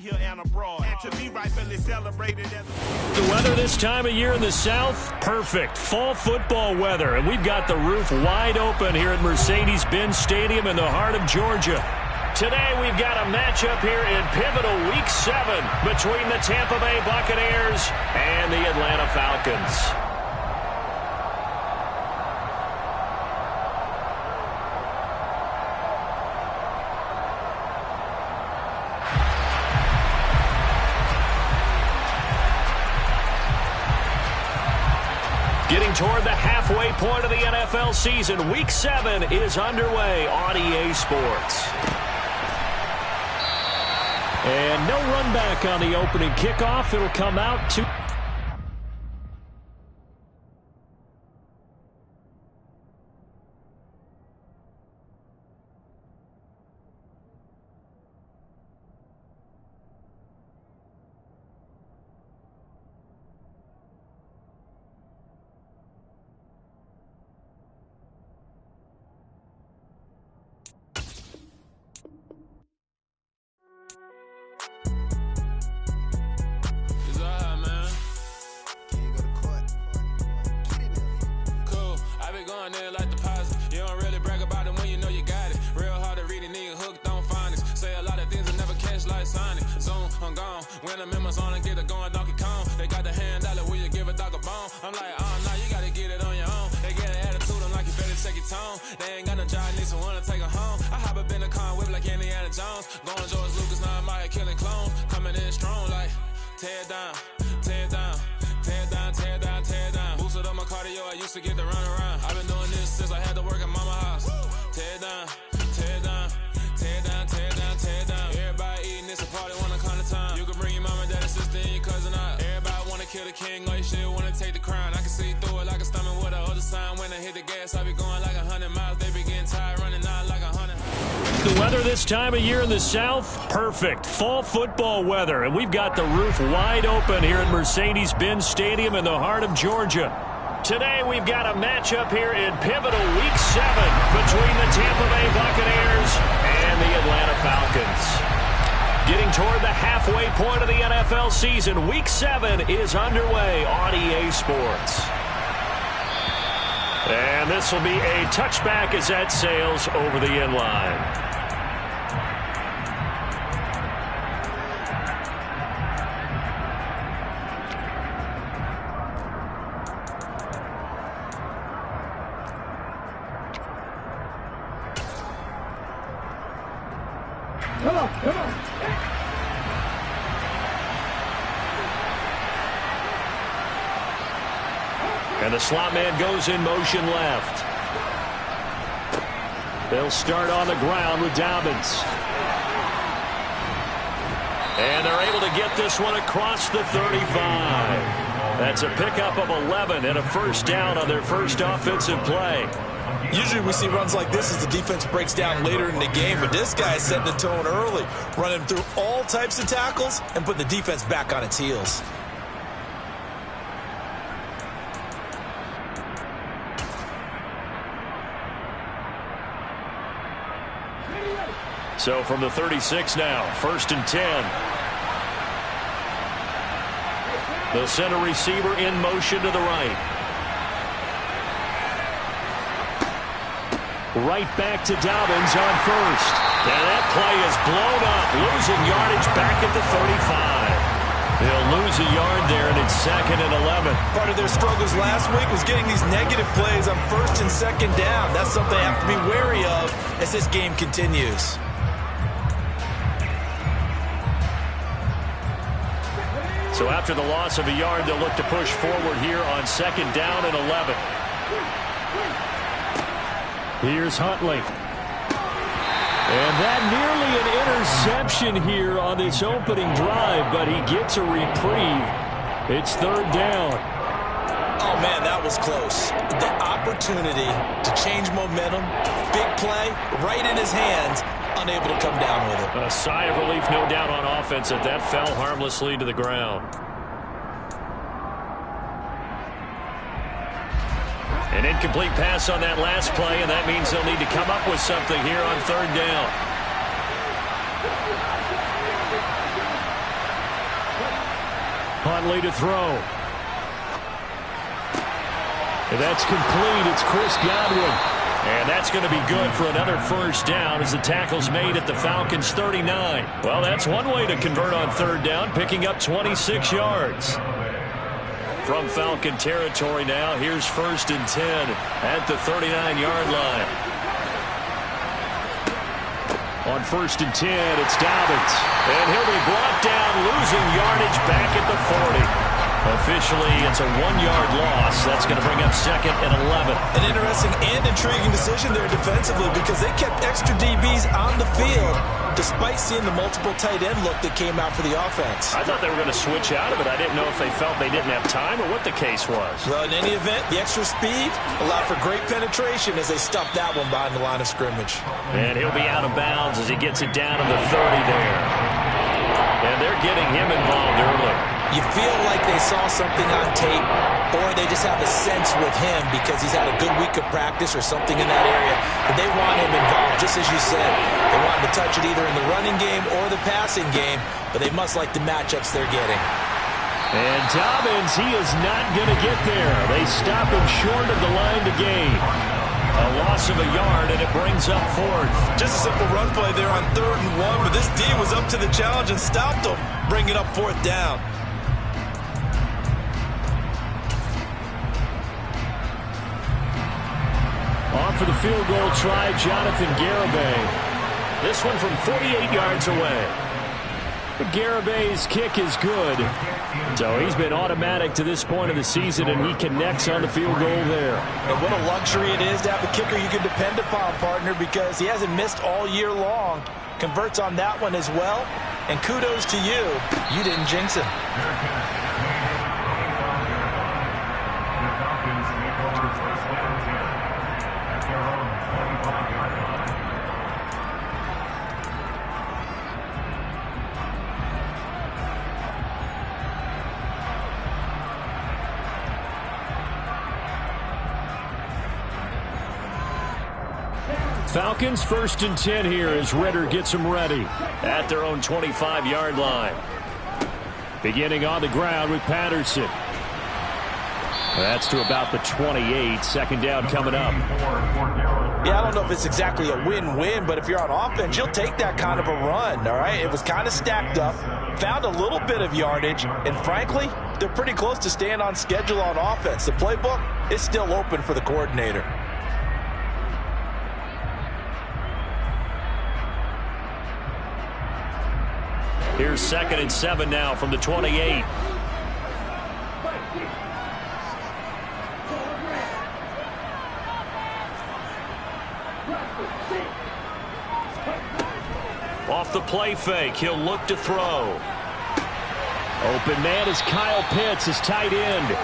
here and abroad. And to be rightfully celebrated as the weather this time of year in the South, perfect. Fall football weather, and we've got the roof wide open here at Mercedes-Benz Stadium in the heart of Georgia. Today we've got a matchup here in pivotal Week 7 between the Tampa Bay Buccaneers and the Atlanta Falcons. Getting toward the halfway point of the NFL season, Week 7 is underway on EA Sports. And no run back on the opening kickoff. It'll come out to... The weather this time of year in the South, perfect. Fall football weather, and we've got the roof wide open here at Mercedes-Benz Stadium in the heart of Georgia. Today we've got a matchup here in pivotal Week 7 between the Tampa Bay Buccaneers and the Atlanta Falcons. Getting toward the halfway point of the NFL season, Week 7 is underway on EA Sports. And this will be a touchback as that sails over the end line. Come on. And the slot man goes in motion left. They'll start on the ground with Dobbins. And they're able to get this one across the 35. That's a pickup of 11 and a first down on their first offensive play. Usually we see runs like this as the defense breaks down later in the game, but this guy is setting the tone early, running through all types of tackles and putting the defense back on its heels. So from the 36 now, 1st and 10. They'll send a receiver in motion to the right. Right back to Dobbins on first. And that play is blown up, losing yardage back at the 35. They'll lose a yard there, and it's 2nd and 11. Part of their struggles last week was getting these negative plays on 1st and 2nd down. That's something they have to be wary of as this game continues. So after the loss of a yard, they'll look to push forward here on 2nd down and 11. Here's Huntley. And that nearly an interception here on this opening drive, but he gets a reprieve. It's 3rd down. Oh, man, that was close. The opportunity to change momentum, big play, right in his hands, unable to come down with it. A sigh of relief, no doubt, on offense that that fell harmlessly to the ground. An incomplete pass on that last play, and that means they'll need to come up with something here on 3rd down. Huntley to throw. And that's complete. It's Chris Godwin. And that's going to be good for another first down as the tackle's made at the Falcons' 39. Well, that's one way to convert on third down, picking up 26 yards. From Falcon territory now, here's 1st and 10 at the 39-yard line. On 1st and 10, it's Dobbins. And he'll be brought down, losing yardage back at the 40. Officially, it's a 1-yard loss. That's going to bring up 2nd and 11. An interesting and intriguing decision there defensively because they kept extra DBs on the field despite seeing the multiple tight end look that came out for the offense. I thought they were going to switch out of it. I didn't know if they felt they didn't have time or what the case was. Well, in any event, the extra speed allowed for great penetration as they stuffed that one behind the line of scrimmage. And he'll be out of bounds as he gets it down to the 30 there. And they're getting him involved early. You feel like they saw something on tape, or they just have a sense with him because he's had a good week of practice or something in that area. But they want him involved, just as you said. They want him to touch it either in the running game or the passing game, but they must like the matchups they're getting. And Dobbins, he is not going to get there. They stop him short of the line to gain. A loss of a yard, and it brings up 4th. Just a simple run play there on 3rd and 1, but this D was up to the challenge and stopped him, bringing up 4th down. On for the field goal try, Jonathan Garibay. This one from 48 yards away. But Garibay's kick is good. So he's been automatic to this point of the season, and he connects on the field goal there. And what a luxury it is to have a kicker you can depend upon, partner, because he hasn't missed all year long. Converts on that one as well. And kudos to you. You didn't jinx him. Falcons 1st and 10 here as Ritter gets them ready at their own 25-yard line. Beginning on the ground with Patterson. That's to about the 28. 2nd down coming up. Yeah, I don't know if it's exactly a win-win, but if you're on offense, you'll take that kind of a run, all right? It was kind of stacked up, found a little bit of yardage, and frankly, they're pretty close to staying on schedule on offense. The playbook is still open for the coordinator. Here's 2nd and 7 now from the 28. Off the play fake, he'll look to throw. Open man is Kyle Pitts, his tight end.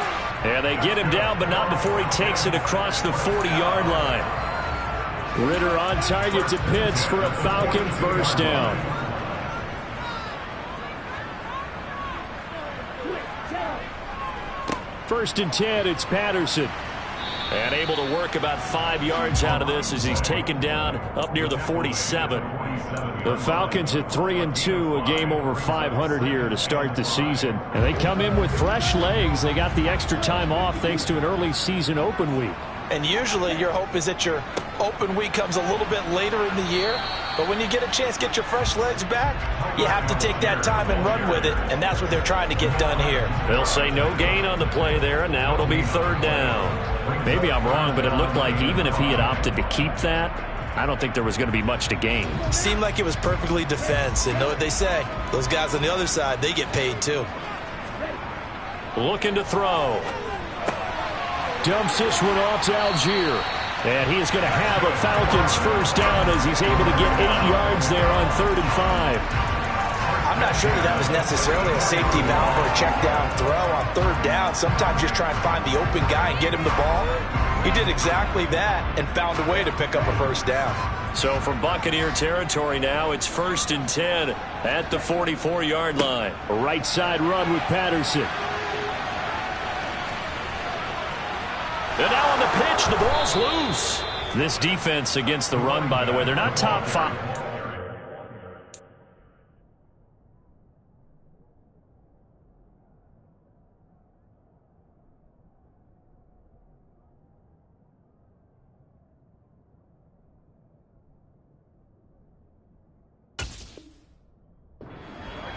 And they get him down, but not before he takes it across the 40-yard line. Ritter on target to Pitts for a Falcon 1st down. 1st and 10, it's Patterson. And able to work about 5 yards out of this as he's taken down up near the 47. The Falcons at 3-2, a game over 500 here to start the season. And they come in with fresh legs. They got the extra time off thanks to an early season open week. And usually your hope is that your open week comes a little bit later in the year. But when you get a chance to get your fresh legs back, you have to take that time and run with it. And that's what they're trying to get done here. They'll say no gain on the play there, and now it'll be 3rd down. Maybe I'm wrong, but it looked like even if he had opted to keep that, I don't think there was going to be much to gain. Seemed like it was perfectly defense. And know what they say? Those guys on the other side, they get paid too. Looking to throw. Dumps this one off to Algier. And he is going to have a Falcons 1st down as he's able to get 8 yards there on 3rd and 5. I'm not sure that was necessarily a safety valve or a check down throw on 3rd down. Sometimes just try and find the open guy and get him the ball. He did exactly that and found a way to pick up a 1st down. So from Buccaneer territory now, it's 1st and 10 at the 44-yard line. A right side run with Patterson. And now on the pitch, the ball's loose. This defense against the run, by the way, they're not top 5.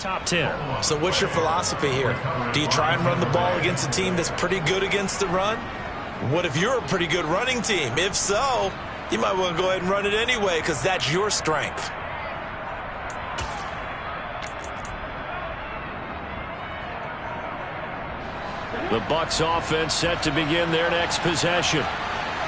top 10. So what's your philosophy here? Do you try and run the ball against a team that's pretty good against the run? What if you're a pretty good running team? If so, you might want to go ahead and run it anyway because that's your strength. The Bucs offense set to begin their next possession.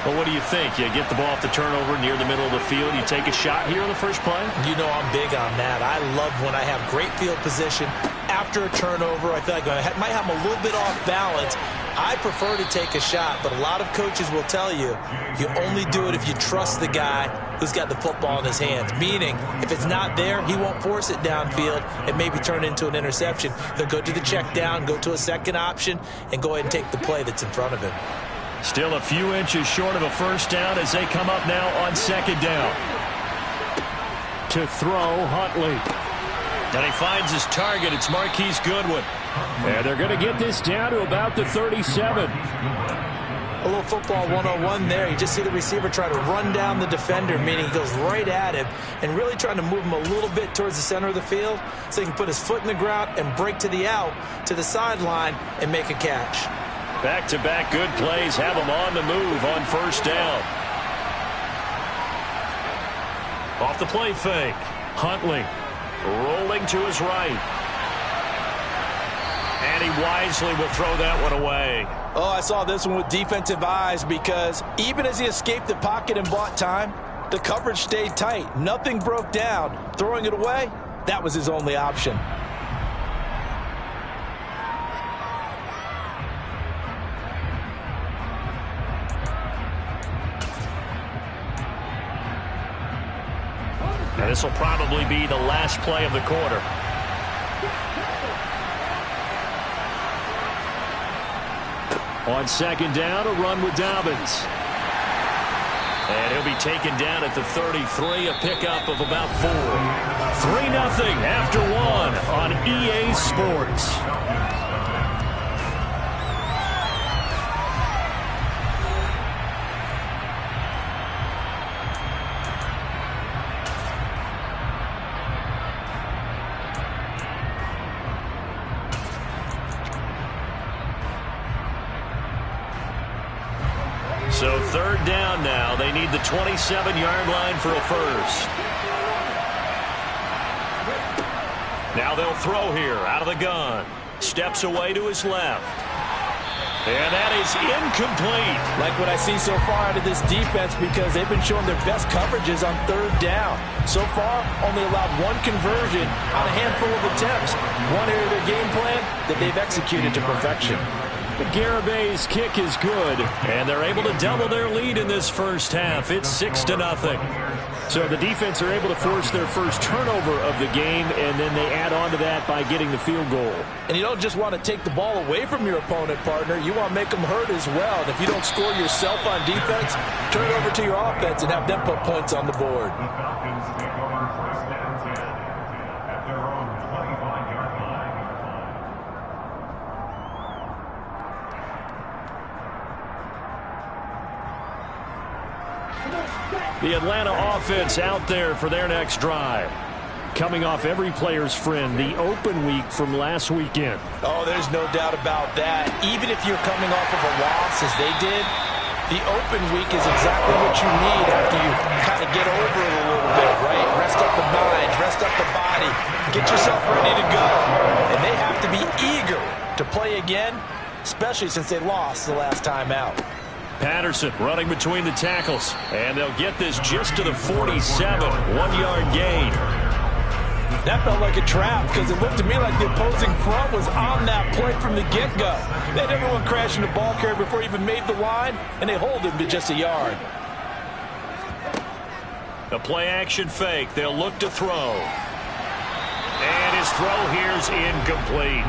Well, what do you think? You get the ball off the turnover near the middle of the field. You take a shot here in the first play? You know I'm big on that. I love when I have great field position after a turnover. I feel like I might have them a little bit off balance. I prefer to take a shot, but a lot of coaches will tell you, you only do it if you trust the guy who's got the football in his hands. Meaning, if it's not there, he won't force it downfield and maybe turn it into an interception. He'll go to the check down, go to a second option, and go ahead and take the play that's in front of him. Still a few inches short of a first down as they come up now on second down. To throw, Huntley. And he finds his target. It's Marquise Goodwin. And they're going to get this down to about the 37. A little football 101 there. You just see the receiver try to run down the defender, meaning he goes right at him and really trying to move him a little bit towards the center of the field so he can put his foot in the ground and break to the out, to the sideline, and make a catch. Back-to-back good plays have him on the move on first down. Off the play fake. Huntley rolling to his right. And he wisely will throw that one away. Oh, I saw this one with defensive eyes because even as he escaped the pocket and bought time, the coverage stayed tight. Nothing broke down. Throwing it away, that was his only option. And this will probably be the last play of the quarter. On second down, a run with Dobbins. And he'll be taken down at the 33, a pickup of about 4. 3-0 after 1 on EA Sports. So third down now. They need the 27-yard line for a first. Now they'll throw here out of the gun. Steps away to his left. And that is incomplete. Like what I see so far out of this defense because they've been showing their best coverages on third down. So far, only allowed one conversion on a handful of attempts. One area of their game plan that they've executed to perfection. Garabay's kick is good, and they're able to double their lead in this first half. It's 6-0. So the defense are able to force their first turnover of the game, and then they add on to that by getting the field goal. And you don't just want to take the ball away from your opponent, partner. You want to make them hurt as well. And if you don't score yourself on defense, turn it over to your offense and have them put points on the board. The Atlanta offense out there for their next drive. Coming off every player's friend, the open week from last weekend. Oh, there's no doubt about that. Even if you're coming off of a loss as they did, the open week is exactly what you need after you kind of get over it a little bit, right? Rest up the mind, rest up the body, get yourself ready to go. And they have to be eager to play again, especially since they lost the last time out. Patterson running between the tackles, and they'll get this just to the 47, 1-yard gain. That felt like a trap because it looked to me like the opposing front was on that play from the get-go. They had everyone crashing the ball carrier before he even made the line, and they hold him to just a yard. The play-action fake. They'll look to throw. And his throw here's incomplete.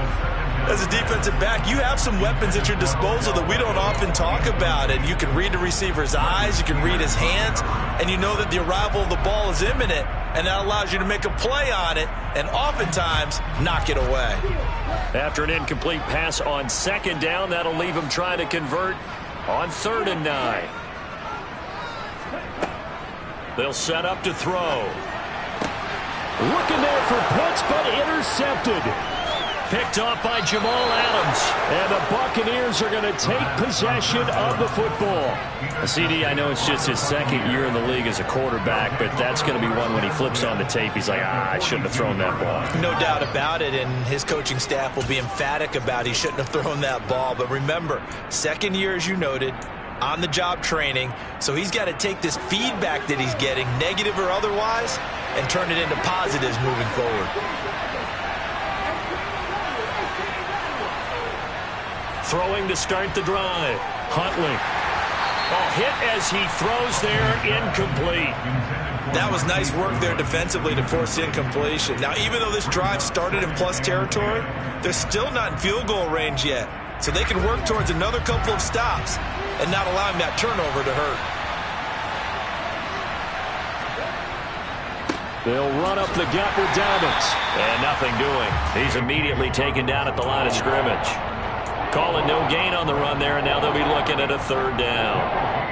As a defensive back, you have some weapons at your disposal that we don't often talk about. And you can read the receiver's eyes, you can read his hands, and you know that the arrival of the ball is imminent, and that allows you to make a play on it and oftentimes knock it away. After an incomplete pass on second down, that'll leave him trying to convert on 3rd and 9. They'll set up to throw. Looking there for Pitts, but intercepted. Picked off by Jamal Adams. And the Buccaneers are going to take possession of the football. CD, I know it's just his second year in the league as a quarterback, but that's going to be one when he flips on the tape. He's like, I shouldn't have thrown that ball. No doubt about it, and his coaching staff will be emphatic about he shouldn't have thrown that ball. But remember, second year, as you noted, on-the-job training, so he's got to take this feedback that he's getting, negative or otherwise, and turn it into positives moving forward. Throwing to start the drive. Huntley. Oh, hit as he throws there, incomplete. That was nice work there defensively to force incompletion. Now, even though this drive started in plus territory, they're still not in field goal range yet. So they can work towards another couple of stops and not allowing that turnover to hurt. They'll run up the gut with Dobbins. And nothing doing. He's immediately taken down at the line of scrimmage. Calling no gain on the run there, and now they'll be looking at a third down.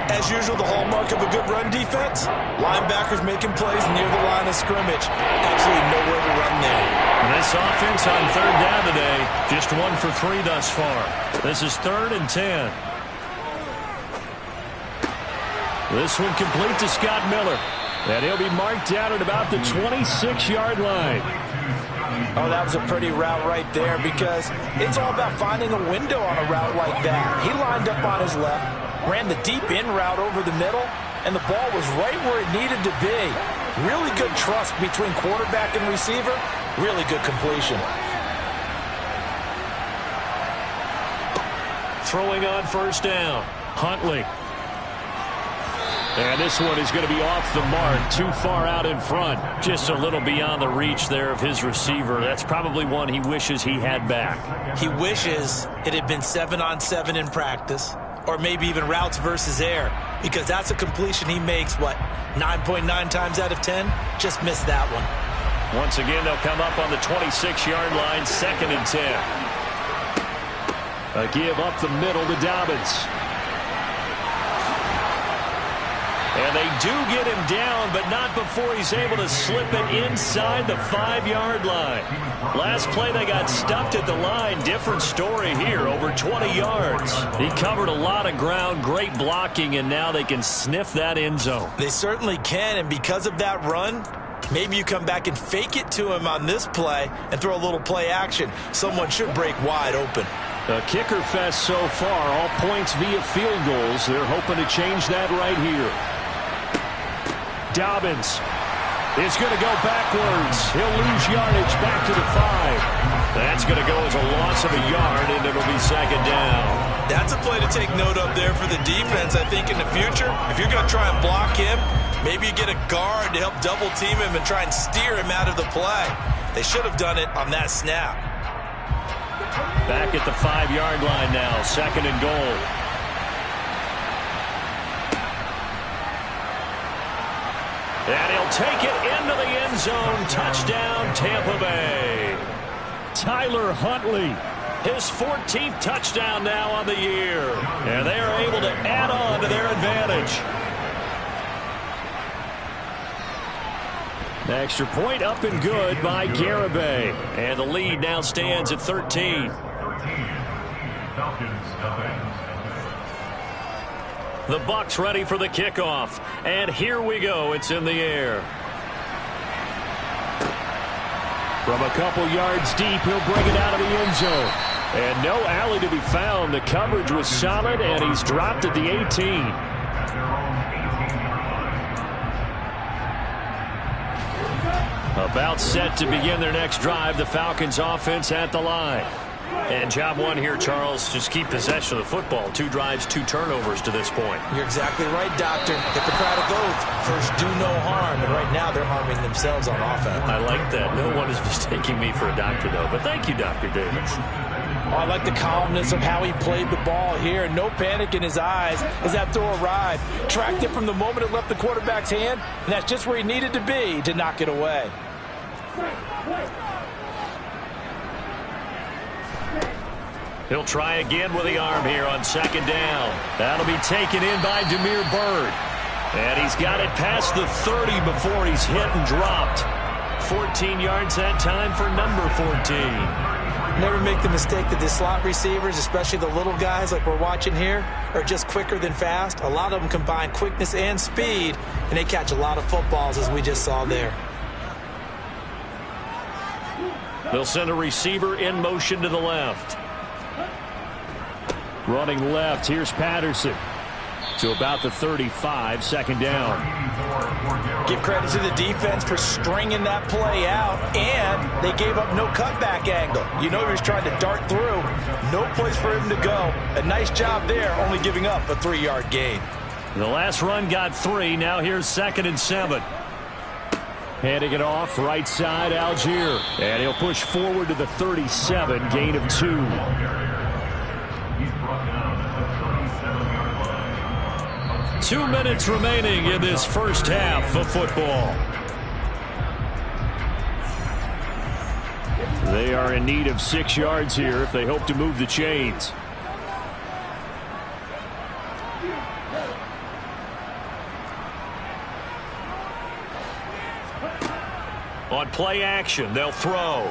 As usual, the hallmark of a good run defense, linebackers making plays near the line of scrimmage. Absolutely nowhere to run there. This offense on third down today, just 1 for 3 thus far. This is 3rd and 10. This one complete to Scott Miller. And he'll be marked down at about the 26-yard line. Oh, that was a pretty route right there because it's all about finding a window on a route like that. He lined up on his left, ran the deep in route over the middle, and the ball was right where it needed to be. Really good trust between quarterback and receiver. Really good completion. Throwing on first down. Huntley. And this one is going to be off the mark, too far out in front. Just a little beyond the reach there of his receiver. That's probably one he wishes he had back. He wishes it had been 7-on-7 in practice, or maybe even routes versus air, because that's a completion he makes, 9.9 times out of 10? Just missed that one. Once again, they'll come up on the 26-yard line, 2nd and 10. A give up the middle to Dobbins. And they do get him down, but not before he's able to slip it inside the 5-yard line. Last play, they got stuffed at the line. Different story here, over 20 yards. He covered a lot of ground, great blocking, and now they can sniff that end zone. They certainly can, and because of that run, maybe you come back and fake it to him on this play and throw a little play action. Someone should break wide open. A kicker fest so far, all points via field goals. They're hoping to change that right here. Dobbins is going to go backwards. He'll lose yardage back to the 5. That's going to go as a loss of a yard, and it'll be 2nd down. That's a play to take note of there for the defense, I think, in the future. If you're going to try and block him, maybe you get a guard to help double team him and try and steer him out of the play. They should have done it on that snap. Back at the 5-yard line now, 2nd and goal. And he'll take it into the end zone. Touchdown, Tampa Bay. Tyler Huntley, his 14th touchdown now on the year. And they are able to add on to their advantage. The extra point up and good by Garibay. And the lead now stands at 13. The Bucs ready for the kickoff. And here we go. It's in the air. From a couple yards deep, he'll bring it out of the end zone. And no alley to be found. The coverage was solid, and he's dropped at the 18. About set to begin their next drive. The Falcons offense at the line. And job one here, Charles, just keep possession of the football. 2 drives, 2 turnovers to this point. You're exactly right, Doctor. Hippocratic oath. First, do no harm. And right now, they're harming themselves on offense. I like that. No one is mistaking me for a doctor, though. But thank you, Dr. Davis. Oh, I like the calmness of how he played the ball here. No panic in his eyes as that throw arrived. Tracked it from the moment it left the quarterback's hand, and that's just where he needed to be to knock it away. He'll try again with the arm here on 2nd down. That'll be taken in by Damiere Byrd. And he's got it past the 30 before he's hit and dropped. 14 yards that time for number 14. Never make the mistake that the slot receivers, especially the little guys like we're watching here, are just quicker than fast. A lot of them combine quickness and speed, and they catch a lot of footballs, as we just saw there. They'll send a receiver in motion to the left. Running left, here's Patterson. To about the 35, second down. Give credit to the defense for stringing that play out, and they gave up no cutback angle. You know he was trying to dart through. No place for him to go. A nice job there, only giving up a 3-yard gain. The last run got 3. Now here's 2nd and 7. Handing it off, right side, Algier. And he'll push forward to the 37, gain of 2. 2 minutes remaining in this first half of football. They are in need of 6 yards here if they hope to move the chains. On play action, they'll throw.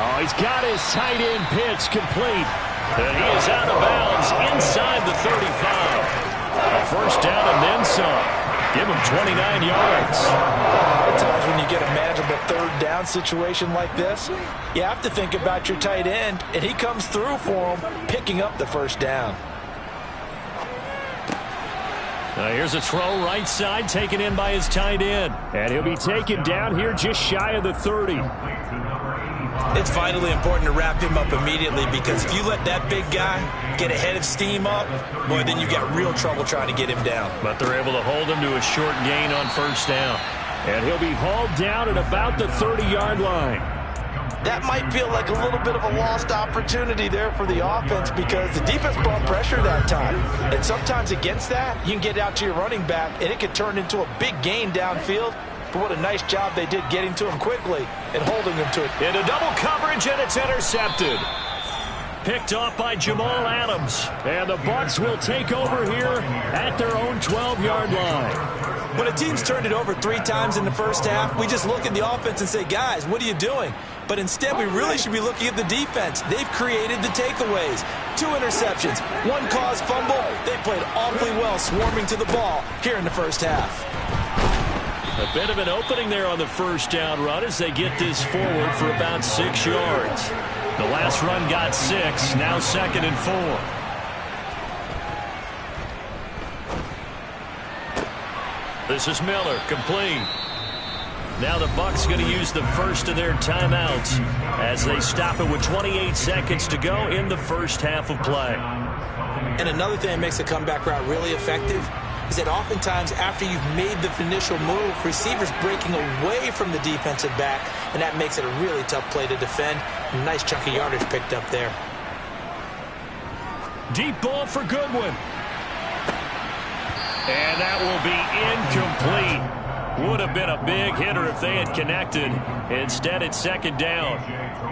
Oh, he's got his tight end pitch complete. And he is out of bounds inside the 35. A first down and then some. Give him 29 yards. At times when you get a manageable third down situation like this, you have to think about your tight end, and he comes through for him, picking up the first down. Here's a throw right side taken in by his tight end. And he'll be taken down here just shy of the 30. It's vitally important to wrap him up immediately, because if you let that big guy get a head of steam up, boy, then you've got real trouble trying to get him down. But they're able to hold him to a short gain on first down. And he'll be hauled down at about the 30-yard line. That might feel like a little bit of a lost opportunity there for the offense, because the defense brought pressure that time. And sometimes against that, you can get out to your running back, and it could turn into a big gain downfield. But what a nice job they did getting to him quickly and holding him to it. Into double coverage, and it's intercepted. Picked off by Jamal Adams. And the Bucs will take over here at their own 12-yard line. When a team's turned it over 3 times in the first half, we just look at the offense and say, guys, what are you doing? But instead, we really should be looking at the defense. They've created the takeaways. 2 interceptions, 1 caused fumble. They played awfully well swarming to the ball here in the first half. A bit of an opening there on the first down run as they get this forward for about 6 yards. The last run got 6, now 2nd and 4. This is Miller, complete. Now the Bucs going to use the first of their timeouts as they stop it with 28 seconds to go in the first half of play. And another thing that makes a comeback route really effective is that oftentimes after you've made the initial move, receivers breaking away from the defensive back, and that makes it a really tough play to defend. A nice chunk of yardage picked up there. Deep ball for Goodwin. And that will be incomplete. Would have been a big hitter if they had connected. Instead, it's 2nd down.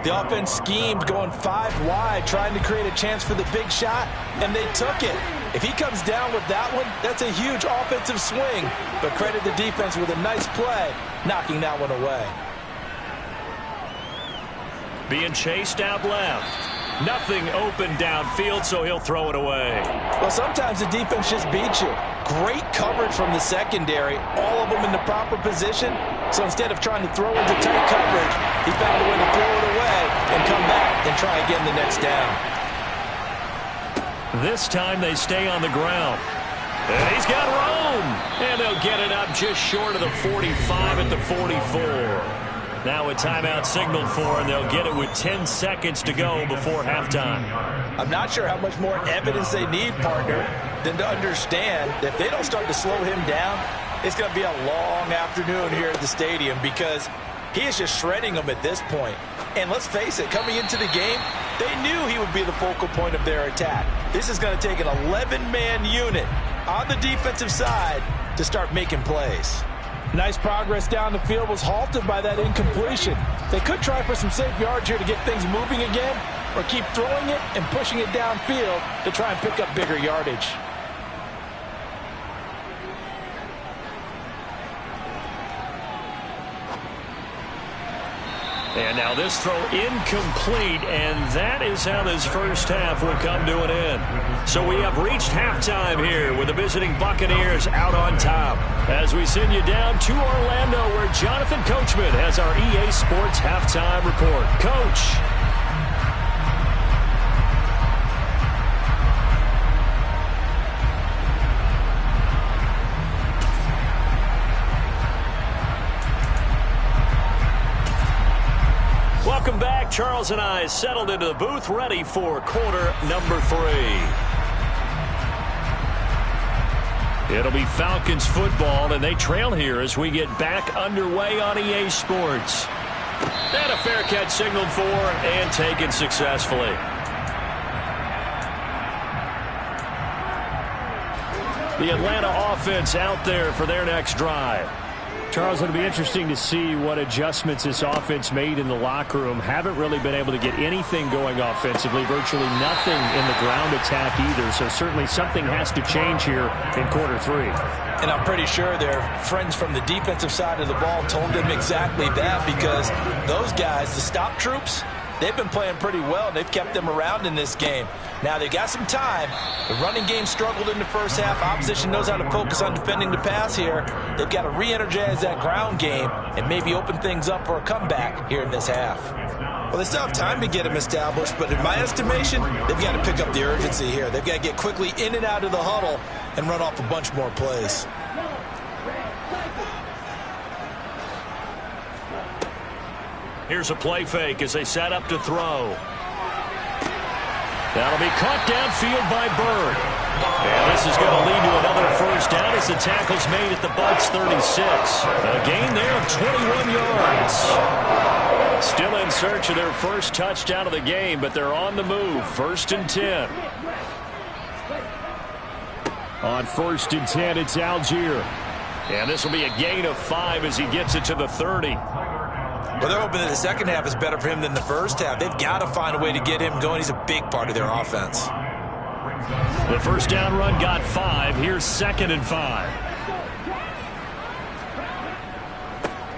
The offense schemed going 5 wide, trying to create a chance for the big shot, and they took it. If he comes down with that one, that's a huge offensive swing. But credit the defense with a nice play, knocking that one away. Being chased out left. Nothing open downfield, so he'll throw it away. Well, sometimes the defense just beats you. Great coverage from the secondary, all of them in the proper position. So instead of trying to throw into tight coverage, he found a way to throw it away and come back and try again the next down. This time they stay on the ground. And he's got room. And they'll get it up just short of the 45 at the 44. Now a timeout signaled for, and they'll get it with 10 seconds to go before halftime. I'm not sure how much more evidence they need, partner, than to understand that if they don't start to slow him down, it's going to be a long afternoon here at the stadium, because he is just shredding them at this point. And let's face it, coming into the game, they knew he would be the focal point of their attack. This is going to take an 11-man unit on the defensive side to start making plays. Nice progress down the field was halted by that incompletion. They could try for some safe yards here to get things moving again, or keep throwing it and pushing it downfield to try and pick up bigger yardage. And now this throw incomplete, and that is how this first half will come to an end. So we have reached halftime here with the visiting Buccaneers out on top. As we send you down to Orlando, where Jonathan Coachman has our EA Sports halftime report. Coach. Welcome back. Charles and I settled into the booth, ready for quarter number 3. It'll be Falcons football, and they trail here as we get back underway on EA Sports. And a fair catch signaled for and taken successfully. The Atlanta offense out there for their next drive. Charles, it'll be interesting to see what adjustments this offense made in the locker room. Haven't really been able to get anything going offensively, virtually nothing in the ground attack either. So certainly something has to change here in quarter 3. And I'm pretty sure their friends from the defensive side of the ball told them exactly that, because those guys, the stop troops, they've been playing pretty well. They've kept them around in this game. Now, they got some time. The running game struggled in the first half. Opposition knows how to focus on defending the pass here. They've got to re-energize that ground game and maybe open things up for a comeback here in this half. Well, they still have time to get them established, but in my estimation, they've got to pick up the urgency here. They've got to get quickly in and out of the huddle and run off a bunch more plays. Here's a play fake as they set up to throw. That'll be caught downfield by Bird. And this is going to lead to another first down as the tackle's made at the Bucs 36. A gain there of 21 yards. Still in search of their first touchdown of the game, but they're on the move. 1st and 10. On 1st and 10, it's Algier. And this will be a gain of 5 as he gets it to the 30. Well, they're hoping that the second half is better for him than the first half. They've got to find a way to get him going. He's a big part of their offense. The first down run got 5. Here's 2nd and 5.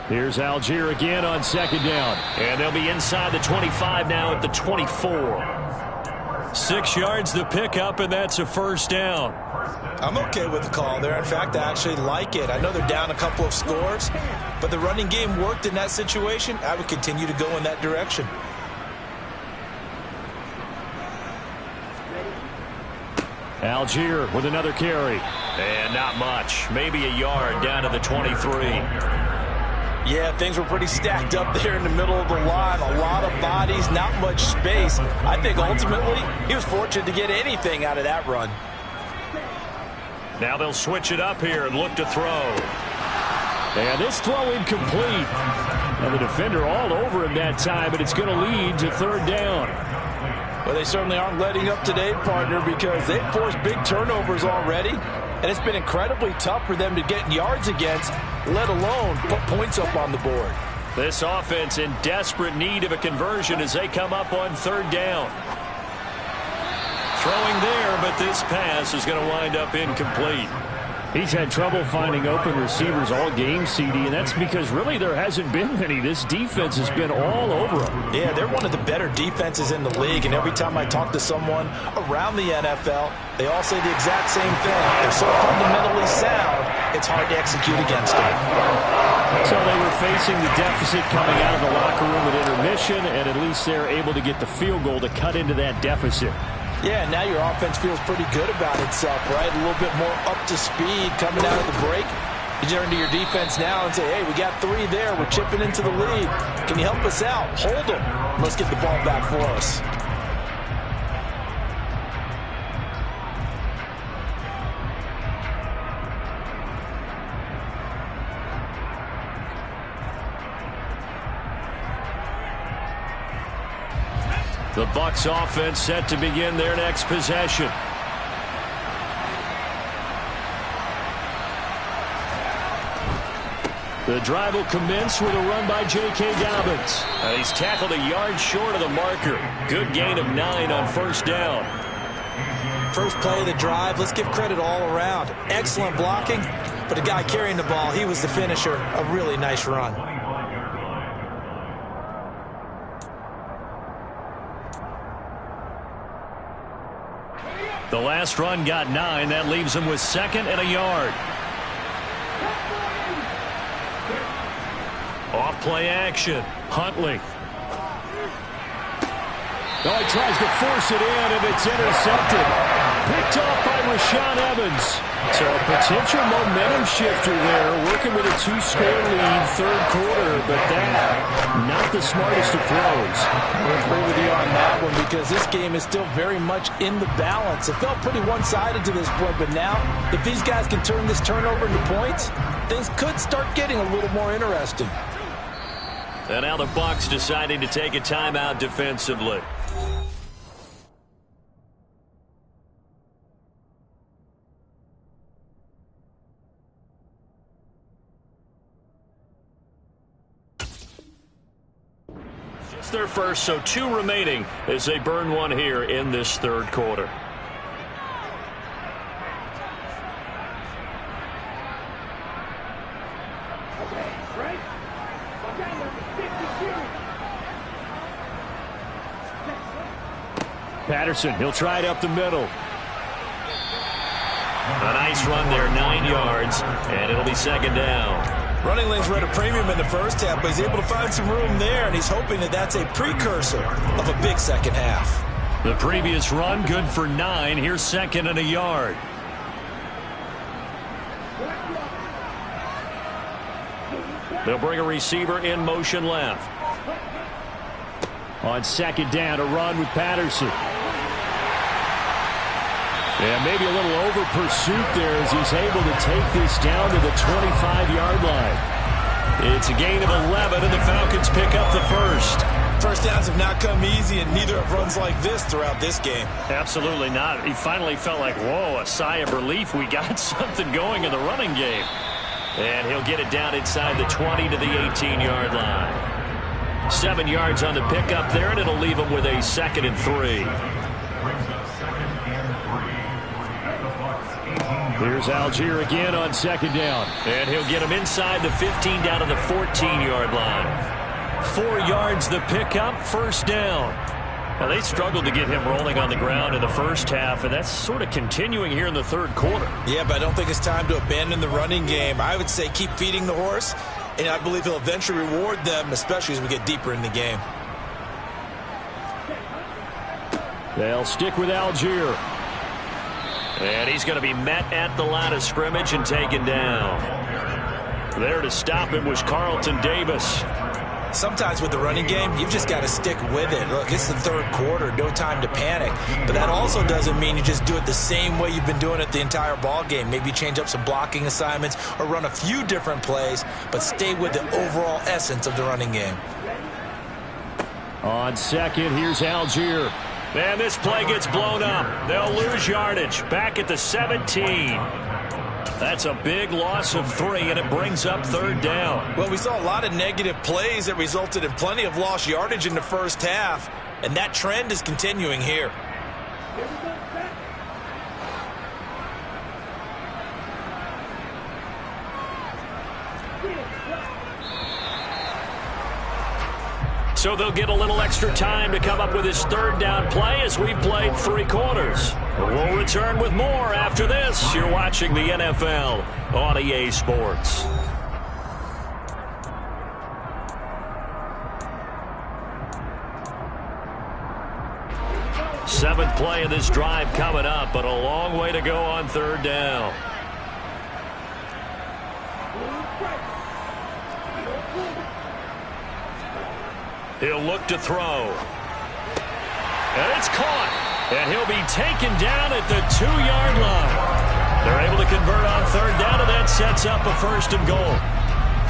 Here's Algier again on 2nd down. And they'll be inside the 25 now at the 24. 6 yards the pickup, and that's a first down. I'm okay with the call there. In fact, I actually like it. I know they're down a couple of scores, but the running game worked in that situation. I would continue to go in that direction. Algier with another carry. And not much. Maybe a yard down to the 23. Yeah, things were pretty stacked up there in the middle of the line. A lot of bodies, not much space. I think ultimately he was fortunate to get anything out of that run. Now they'll switch it up here and look to throw. And this throw incomplete. And the defender all over him that time, but it's going to lead to 3rd down. Well, they certainly aren't letting up today, partner, because they've forced big turnovers already. And it's been incredibly tough for them to get yards against, let alone put points up on the board. This offense in desperate need of a conversion as they come up on 3rd down. Throwing there, but this pass is going to wind up incomplete. He's had trouble finding open receivers all game, CD, and that's because really there hasn't been many. This defense has been all over him. Yeah, they're one of the better defenses in the league, and every time I talk to someone around the NFL, they all say the exact same thing. They're so fundamentally sound, it's hard to execute against them. So they were facing the deficit coming out of the locker room at intermission, and at least they're able to get the field goal to cut into that deficit. Yeah, now your offense feels pretty good about itself, right? A little bit more up to speed coming out of the break. You turn to your defense now and say, hey, we got 3 there. We're chipping into the lead. Can you help us out? Hold them. Let's get the ball back for us. The Bucs offense set to begin their next possession. The drive will commence with a run by J.K. Dobbins. He's tackled a yard short of the marker. Good gain of 9 on 1st down. First play of the drive, let's give credit all around. Excellent blocking, but the guy carrying the ball, he was the finisher. A really nice run. The last run got 9. That leaves him with 2nd and a yard. Off play action. Huntley. Oh, he tries to force it in, and it's intercepted. Picked off by Rashaan Evans. So a potential momentum shifter there, working with a 2-score lead, third quarter, but that, not the smartest of throws. I agree with you on that one because this game is still very much in the balance. It felt pretty one-sided to this point, but now, if these guys can turn this turnover into points, things could start getting a little more interesting. And now the Bucs deciding to take a timeout defensively. Just their first, so 2 remaining as they burn one here in this third quarter. Patterson, he'll try it up the middle. A nice run there, 9 yards, and it'll be 2nd down. Running lanes were at a premium in the first half, but he's able to find some room there, and he's hoping that that's a precursor of a big second half. The previous run, good for 9. Here's 2nd and a yard. They'll bring a receiver in motion left. On 2nd down, a run with Patterson. Yeah, maybe a little over pursuit there as he's able to take this down to the 25-yard line. It's a gain of 11, and the Falcons pick up the first. First downs have not come easy, and neither have runs like this throughout this game. Absolutely not. He finally felt like, whoa, a sigh of relief. We got something going in the running game. And he'll get it down inside the 20 to the 18-yard line. 7 yards on the pickup there, and it'll leave him with a 2nd and 3. Here's Algier again on 2nd down. And he'll get him inside the 15 down to the 14-yard line. 4 yards the pickup, 1st down. Now, they struggled to get him rolling on the ground in the first half, and that's sort of continuing here in the third quarter. Yeah, but I don't think it's time to abandon the running game. I would say keep feeding the horse, and I believe he'll eventually reward them, especially as we get deeper in the game. They'll stick with Algier. And he's going to be met at the line of scrimmage and taken down. There to stop him was Carlton Davis. Sometimes with the running game, you've just got to stick with it. Look, it's the third quarter, no time to panic. But that also doesn't mean you just do it the same way you've been doing it the entire ball game. Maybe change up some blocking assignments or run a few different plays, but stay with the overall essence of the running game. On 2nd, here's Algier. And this play gets blown up. They'll lose yardage. Back at the 17. That's a big loss of 3, and it brings up 3rd down. Well, we saw a lot of negative plays that resulted in plenty of lost yardage in the first half, and that trend is continuing here. So they'll get a little extra time to come up with his 3rd down play as we've played 3 quarters. We'll return with more after this. You're watching the NFL on EA Sports. Seventh play of this drive coming up, but a long way to go on 3rd down. He'll look to throw. And it's caught. And he'll be taken down at the 2-yard line. They're able to convert on 3rd down, and that sets up a 1st and goal.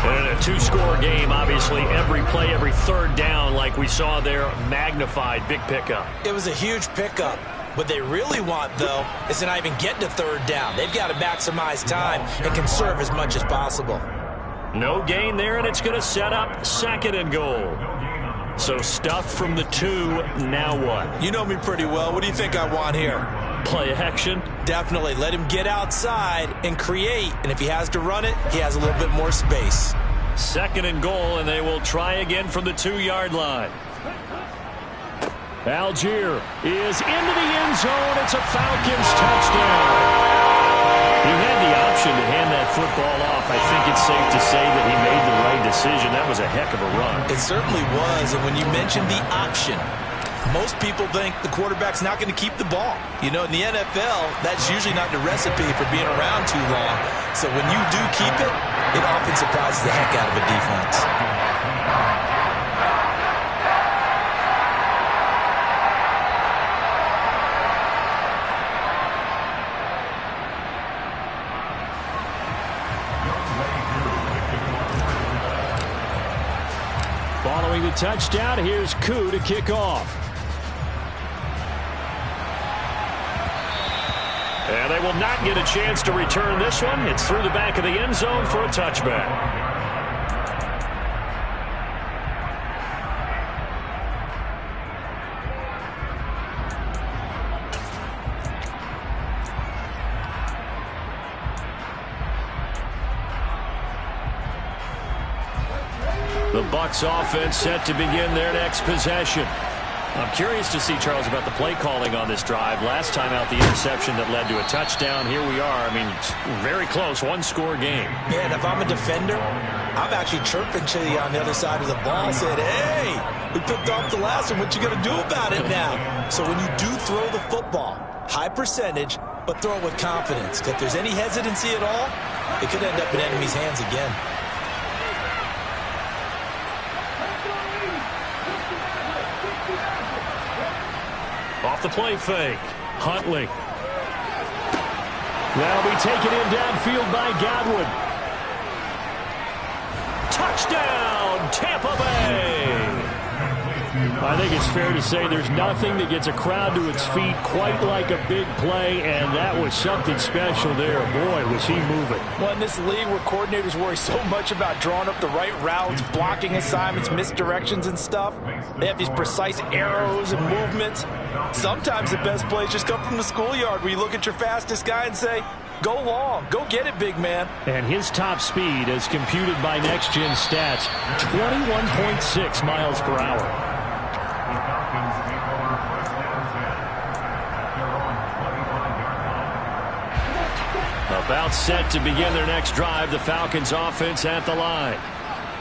And in a 2-score game, obviously, every play, every 3rd down, like we saw there, magnified, big pickup. It was a huge pickup. What they really want, though, is to not even get to 3rd down. They've got to maximize time and conserve as much as possible. No gain there, and it's going to set up 2nd and goal. So stuff from the 2, now what? You know me pretty well. What do you think I want here? Play action? Definitely. Let him get outside and create. And if he has to run it, he has a little bit more space. 2nd and goal, and they will try again from the 2-yard line. Algier is into the end zone. It's a Falcons touchdown. He had the option to hand that football off. I think it's safe to say that he made the right decision. That was a heck of a run. It certainly was. And when you mentioned the option, most people think the quarterback's not going to keep the ball. You know, in the NFL, that's usually not the recipe for being around too long. So when you do keep it, it often surprises the heck out of a defense. Following the touchdown, here's Koo to kick off. And they will not get a chance to return this one. It's through the back of the end zone for a touchback. The Bucs offense set to begin their next possession. I'm curious to see, Charles, about the play calling on this drive. Last time out, the interception that led to a touchdown. Here we are. I mean, very close, one-score game. Yeah, and if I'm a defender, I'm actually chirping to you on the other side of the ball, saying, hey, we picked off the last one. What you going to do about it now? So when you do throw the football, high percentage, but throw it with confidence. Because if there's any hesitancy at all, it could end up in enemy's hands again. Off the play fake. Huntley. That'll be taken in downfield by Godwin. Touchdown, Tampa Bay. I think it's fair to say there's nothing that gets a crowd to its feet quite like a big play, and that was something special there. Boy, was he moving. Well, in this league where coordinators worry so much about drawing up the right routes, blocking assignments, misdirections and stuff, they have these precise arrows and movements. Sometimes the best plays just come from the schoolyard where you look at your fastest guy and say, go long, go get it, big man. And his top speed, as computed by Next Gen Stats, 21.6 miles per hour. About set to begin their next drive, the Falcons offense at the line.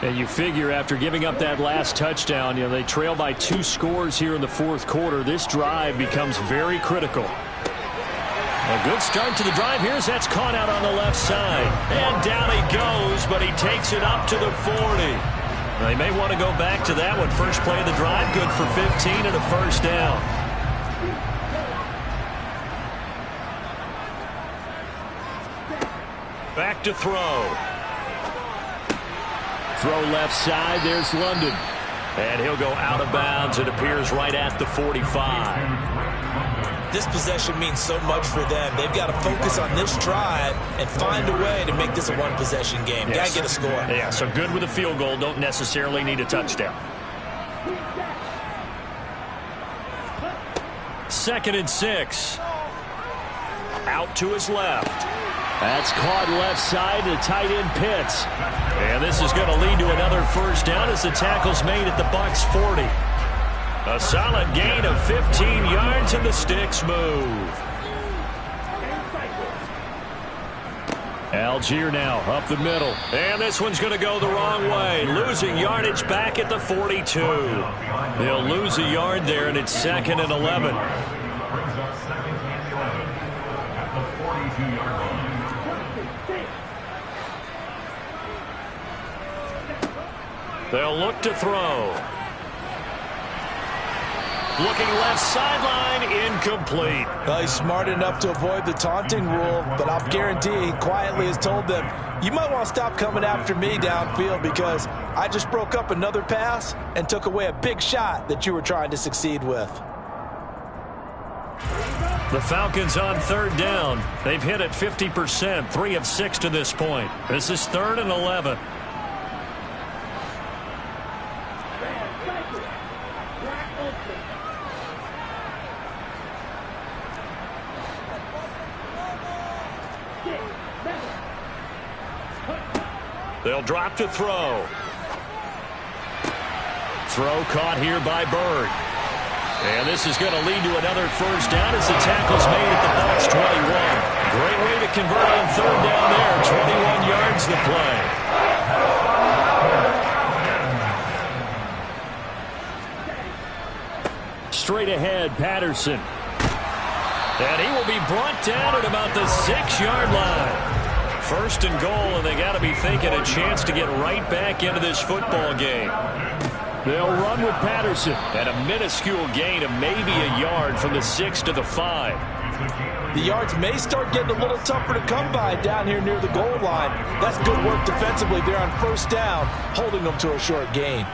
And you figure after giving up that last touchdown, you know, they trail by 2 scores here in the fourth quarter. This drive becomes very critical. A good start to the drive here as that's caught out on the left side. And down he goes, but he takes it up to the 40. They may want to go back to that one. First play of the drive, good for 15 and a first down. Back to throw. Throw left side. There's London. And he'll go out of bounds. It appears right at the 45. This possession means so much for them. They've got to focus on this drive and find a way to make this a one-possession game. Yes. Got to get a score. Yeah, so good with a field goal. Don't necessarily need a touchdown. 2nd and 6. Out to his left. That's caught left side to tight end Pitts. And this is going to lead to another first down as the tackle's made at the Bucs 40. A solid gain of 15 yards and the sticks move. Algier now up the middle. And this one's going to go the wrong way. Losing yardage back at the 42. They'll lose a yard there, and it's 2nd and 11. They'll look to throw. Looking left sideline, incomplete. Well, he's smart enough to avoid the taunting rule, but I'll guarantee he quietly has told them, you might want to stop coming after me downfield because I just broke up another pass and took away a big shot that you were trying to succeed with. The Falcons on 3rd down. They've hit it 50%, 3 of 6 to this point. This is 3rd and 11. They'll drop to throw. Throw caught here by Bird. And this is going to lead to another first down as the tackle's made at the Bucs 21. Great way to convert on third down there. 21 yards the play. Straight ahead, Patterson. And he will be brought down at about the 6-yard line. First and goal, and they got to be thinking a chance to get right back into this football game. They'll run with Patterson. And a minuscule gain of maybe a yard from the 6 to the 5. The yards may start getting a little tougher to come by down here near the goal line. That's good work defensively there on first down, holding them to a short gain.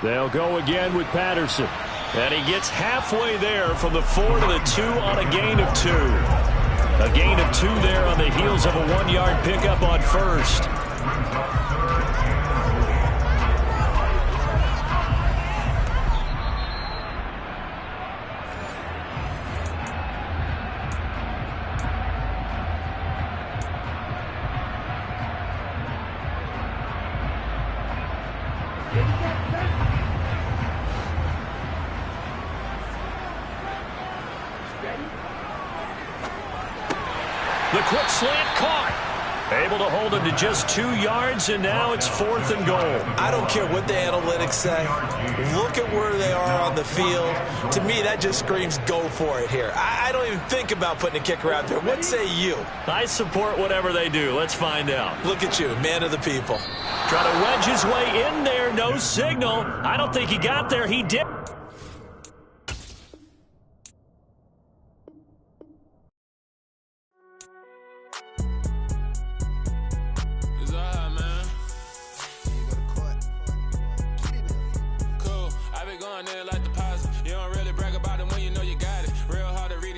They'll go again with Patterson. And he gets halfway there from the 4 to the 2 on a gain of 2. A gain of 2 there on the heels of a 1-yard pickup on first. The quick slant caught. Able to hold him to just 2 yards, and now it's 4th and goal. I don't care what the analytics say. Look at where they are on the field. To me, that just screams go for it here. I don't even think about putting a kicker out there. What say you? I support whatever they do. Let's find out. Look at you, man of the people. Trying to wedge his way in there. No signal. I don't think he got there. He did. There like the positive. You don't